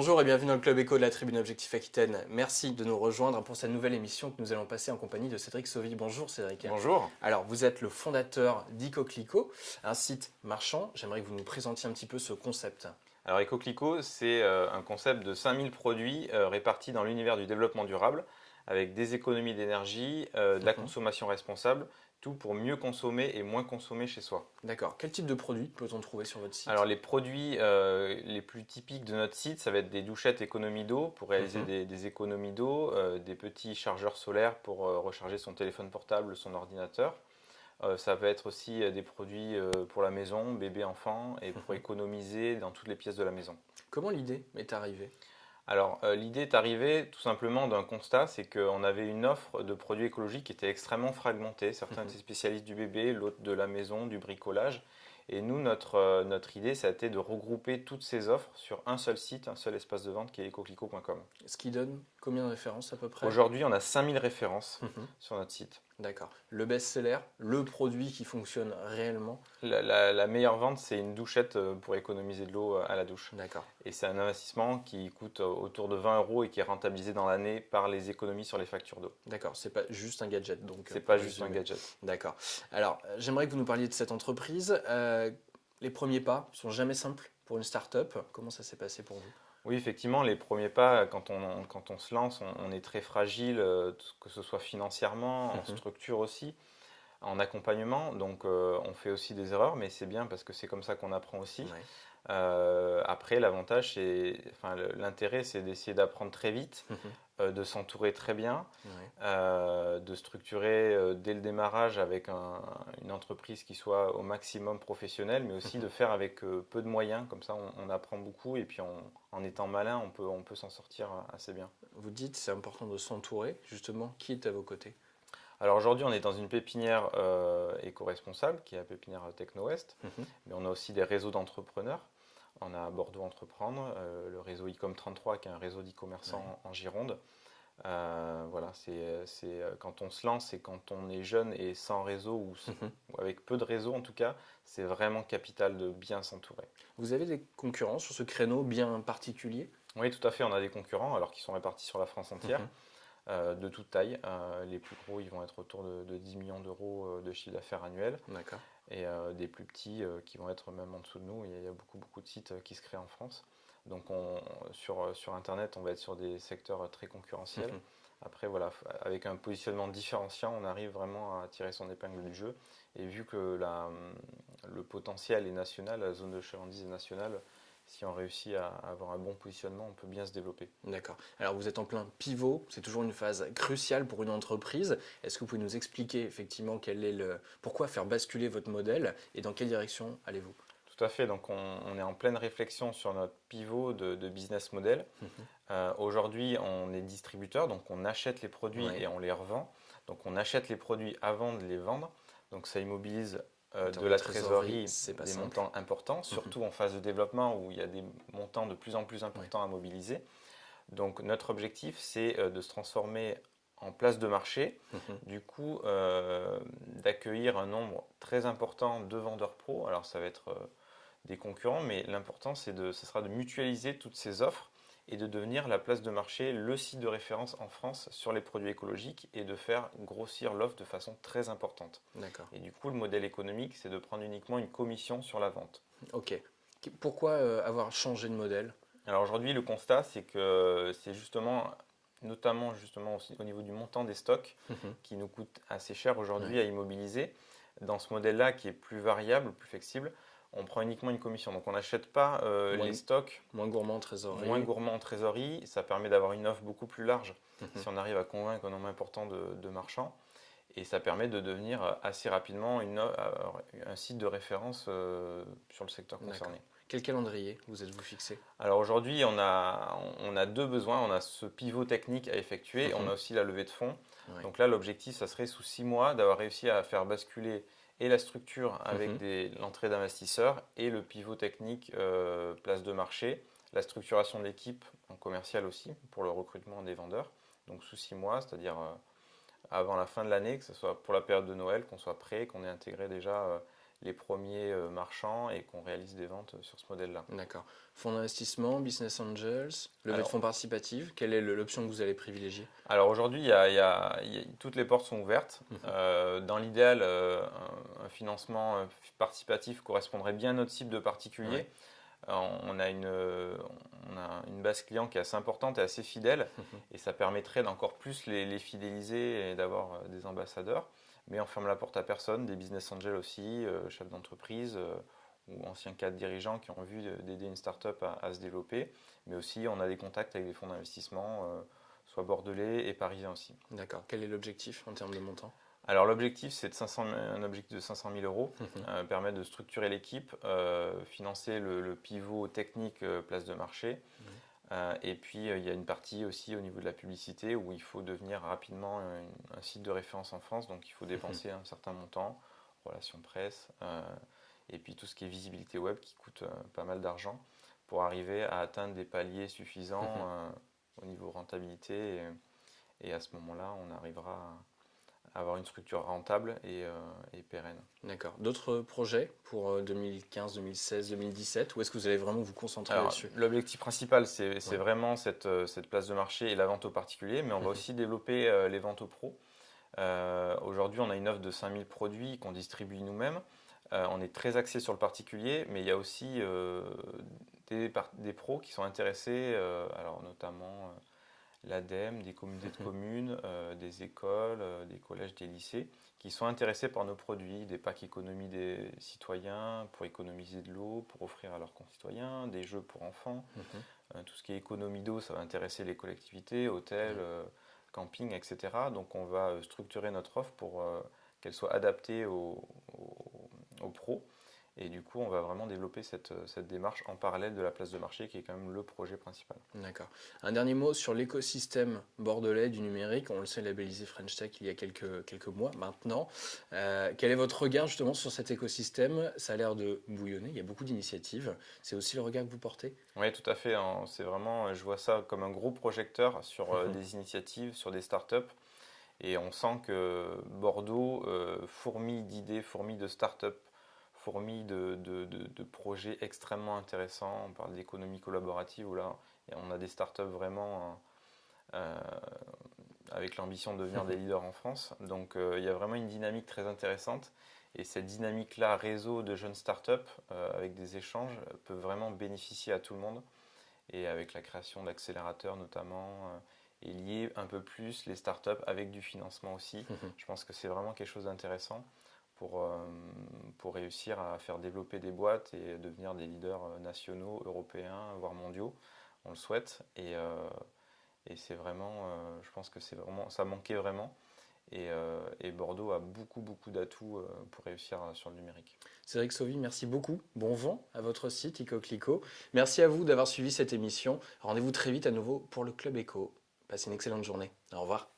Bonjour et bienvenue dans le Club Éco de la Tribune Objectif Aquitaine. Merci de nous rejoindre pour cette nouvelle émission que nous allons passer en compagnie de Cédric Sauvy. Bonjour Cédric. Bonjour. Alors vous êtes le fondateur d'Icoclico, un site marchand. J'aimerais que vous nous présentiez un petit peu ce concept. Alors Ecoclico, c'est un concept de 5000 produits répartis dans l'univers du développement durable avec des économies d'énergie, de la consommation responsable, tout pour mieux consommer et moins consommer chez soi. D'accord. Quel type de produits peut-on trouver sur votre site? Alors les produits les plus typiques de notre site, ça va être des douchettes économie d'eau pour réaliser des économies d'eau, des petits chargeurs solaires pour recharger son téléphone portable, son ordinateur. Ça va être aussi des produits pour la maison, bébé, enfant, et pour économiser dans toutes les pièces de la maison. Comment l'idée est arrivée? Alors, l'idée est arrivée tout simplement d'un constat, c'est qu'on avait une offre de produits écologiques qui était extrêmement fragmentée. Certains étaient spécialistes du bébé, l'autre de la maison, du bricolage. Et nous, notre idée, ça a été de regrouper toutes ces offres sur un seul site, un seul espace de vente qui est ecoclico.com. Ce qui donne combien de références à peu près? Aujourd'hui, on a 5000 références sur notre site. D'accord. Le best-seller, le produit qui fonctionne réellement? La meilleure vente, c'est une douchette pour économiser de l'eau à la douche. D'accord. Et c'est un investissement qui coûte autour de 20 euros et qui est rentabilisé dans l'année par les économies sur les factures d'eau. D'accord, c'est pas juste un gadget donc. C'est pas juste un gadget. D'accord. Alors, j'aimerais que vous nous parliez de cette entreprise. Les premiers pas sont jamais simples pour une start-up. Comment ça s'est passé pour vous? Oui, effectivement, les premiers pas, quand on se lance, on est très fragile, que ce soit financièrement, en structure aussi, en accompagnement. Donc, on fait aussi des erreurs, mais c'est bien parce que c'est comme ça qu'on apprend aussi. Ouais. Après, l'avantage, l'intérêt, c'est d'essayer d'apprendre très vite, de s'entourer très bien, de structurer dès le démarrage avec une entreprise qui soit au maximum professionnelle, mais aussi de faire avec peu de moyens. Comme ça, on apprend beaucoup et puis en étant malin, on peut s'en sortir assez bien. Vous dites c'est important de s'entourer. Justement, qui est à vos côtés? Alors aujourd'hui, on est dans une pépinière éco-responsable qui est la pépinière Techno-Ouest, mais on a aussi des réseaux d'entrepreneurs. On a Bordeaux Entreprendre, le réseau Ecom 33 qui est un réseau d'e-commerçants en Gironde. Voilà, quand on se lance et quand on est jeune et sans réseau ou avec peu de réseau en tout cas, c'est vraiment capital de bien s'entourer. Vous avez des concurrents sur ce créneau bien particulier? Oui, tout à fait, on a des concurrents alors qu'ils sont répartis sur la France entière. De toute taille. Les plus gros, ils vont être autour de 10 millions d'euros de chiffre d'affaires annuel. D'accord. Et des plus petits qui vont être même en dessous de nous. Il y a beaucoup de sites qui se créent en France. Donc sur Internet, on va être sur des secteurs très concurrentiels. Après, voilà, avec un positionnement différenciant, on arrive vraiment à tirer son épingle du jeu. Et vu que le potentiel est national, la zone de chalandise est nationale, si on réussit à avoir un bon positionnement, on peut bien se développer. D'accord. Alors vous êtes en plein pivot, c'est toujours une phase cruciale pour une entreprise. Est-ce que vous pouvez nous expliquer effectivement pourquoi faire basculer votre modèle et dans quelle direction allez-vous? Tout à fait, donc on est en pleine réflexion sur notre pivot de business model. Aujourd'hui, on est distributeur, donc on achète les produits et on les revend. Donc on achète les produits avant de les vendre, donc ça immobilise de la trésorerie, des montants importants, surtout en phase de développement où il y a des montants de plus en plus importants à mobiliser. Donc notre objectif, c'est de se transformer en place de marché, du coup d'accueillir un nombre très important de vendeurs pro. Alors ça va être des concurrents, mais l'important ce sera de mutualiser toutes ces offres et de devenir la place de marché, le site de référence en France sur les produits écologiques et de faire grossir l'offre de façon très importante. D'accord. Et du coup, le modèle économique, c'est de prendre uniquement une commission sur la vente. Ok. Pourquoi avoir changé de modèle? Alors aujourd'hui, le constat, c'est que c'est notamment aussi au niveau du montant des stocks, qui nous coûte assez cher aujourd'hui à immobiliser. Dans ce modèle-là, qui est plus variable, plus flexible, on prend uniquement une commission. Donc on n'achète pas les stocks. Moins gourmand en trésorerie. Moins gourmand en trésorerie. Ça permet d'avoir une offre beaucoup plus large si on arrive à convaincre un nombre important de marchands. Et ça permet de devenir assez rapidement un site de référence sur le secteur concerné. Quel calendrier vous êtes-vous fixé? Alors aujourd'hui, on a deux besoins. On a ce pivot technique à effectuer et on a aussi la levée de fonds. Donc là, l'objectif, ça serait sous 6 mois d'avoir réussi à faire basculer et la structure avec l'entrée d'investisseurs et le pivot technique place de marché, la structuration de l'équipe en commercial aussi pour le recrutement des vendeurs. Donc sous 6 mois, c'est-à-dire avant la fin de l'année, que ce soit pour la période de Noël, qu'on soit prêt, qu'on ait intégré déjà les premiers marchands et qu'on réalise des ventes sur ce modèle-là. D'accord. Fonds d'investissement, business angels, levée de Alors, fonds participatifs, quelle est l'option que vous allez privilégier? alors aujourd'hui, toutes les portes sont ouvertes. Dans l'idéal, un financement participatif correspondrait bien à notre cible de particulier. Ouais. On a une base client qui est assez importante et assez fidèle, et ça permettrait d'encore plus les fidéliser et d'avoir des ambassadeurs. Mais on ferme la porte à personne, des business angels aussi, chefs d'entreprise ou anciens cadres dirigeants qui ont envie d'aider une start-up à se développer. Mais aussi, on a des contacts avec des fonds d'investissement, soit bordelais et parisiens aussi. D'accord. Quel est l'objectif en termes de montant? Alors l'objectif, c'est un objectif de 500 000 euros, permettre de structurer l'équipe, financer le pivot technique place de marché. Et puis il y a une partie aussi au niveau de la publicité où il faut devenir rapidement un site de référence en France, donc il faut dépenser un certain montant, relations presse, et puis tout ce qui est visibilité web qui coûte pas mal d'argent pour arriver à atteindre des paliers suffisants au niveau rentabilité. Et à ce moment-là, on arrivera à avoir une structure rentable et pérenne. D'accord. D'autres projets pour 2015, 2016, 2017? Ou est-ce que vous allez vraiment vous concentrer là-dessus? L'objectif principal, c'est vraiment cette place de marché et la vente aux particuliers, mais on va aussi développer les ventes aux pros. Aujourd'hui, on a une offre de 5000 produits qu'on distribue nous-mêmes. On est très axé sur le particulier, mais il y a aussi des pros qui sont intéressés, alors notamment l'ADEME, des communautés de communes, des écoles, des collèges, des lycées, qui sont intéressés par nos produits, des packs économie des citoyens pour économiser de l'eau, pour offrir à leurs concitoyens, des jeux pour enfants. Tout ce qui est économie d'eau, ça va intéresser les collectivités, hôtels, campings, etc. Donc on va structurer notre offre pour qu'elle soit adaptée aux pros. Et du coup, on va vraiment développer cette démarche en parallèle de la place de marché qui est quand même le projet principal. D'accord. Un dernier mot sur l'écosystème bordelais du numérique. On le sait, labellisé French Tech il y a quelques mois maintenant. Quel est votre regard justement sur cet écosystème? Ça a l'air de bouillonner, il y a beaucoup d'initiatives. C'est aussi le regard que vous portez? Oui, tout à fait. C'est vraiment, je vois ça comme un gros projecteur sur des initiatives, sur des startups. Et on sent que Bordeaux fourmille d'idées, fourmille de startups, fourmille de projets extrêmement intéressants. On parle d'économie collaborative où là, on a des startups vraiment avec l'ambition de devenir des leaders en France. Donc il y a vraiment une dynamique très intéressante. Et cette dynamique-là, réseau de jeunes startups avec des échanges, peut vraiment bénéficier à tout le monde. Et avec la création d'accélérateurs notamment, et lier un peu plus les startups avec du financement aussi. Je pense que c'est vraiment quelque chose d'intéressant pour réussir à faire développer des boîtes et devenir des leaders nationaux, européens, voire mondiaux. On le souhaite. Et c'est vraiment, je pense que ça manquait vraiment. Et Bordeaux a beaucoup d'atouts pour réussir sur le numérique. Cédric Sauvy, merci beaucoup. Bon vent à votre site Icoclico. Merci à vous d'avoir suivi cette émission. Rendez-vous très vite à nouveau pour le Club Éco. Passez une excellente journée. Au revoir.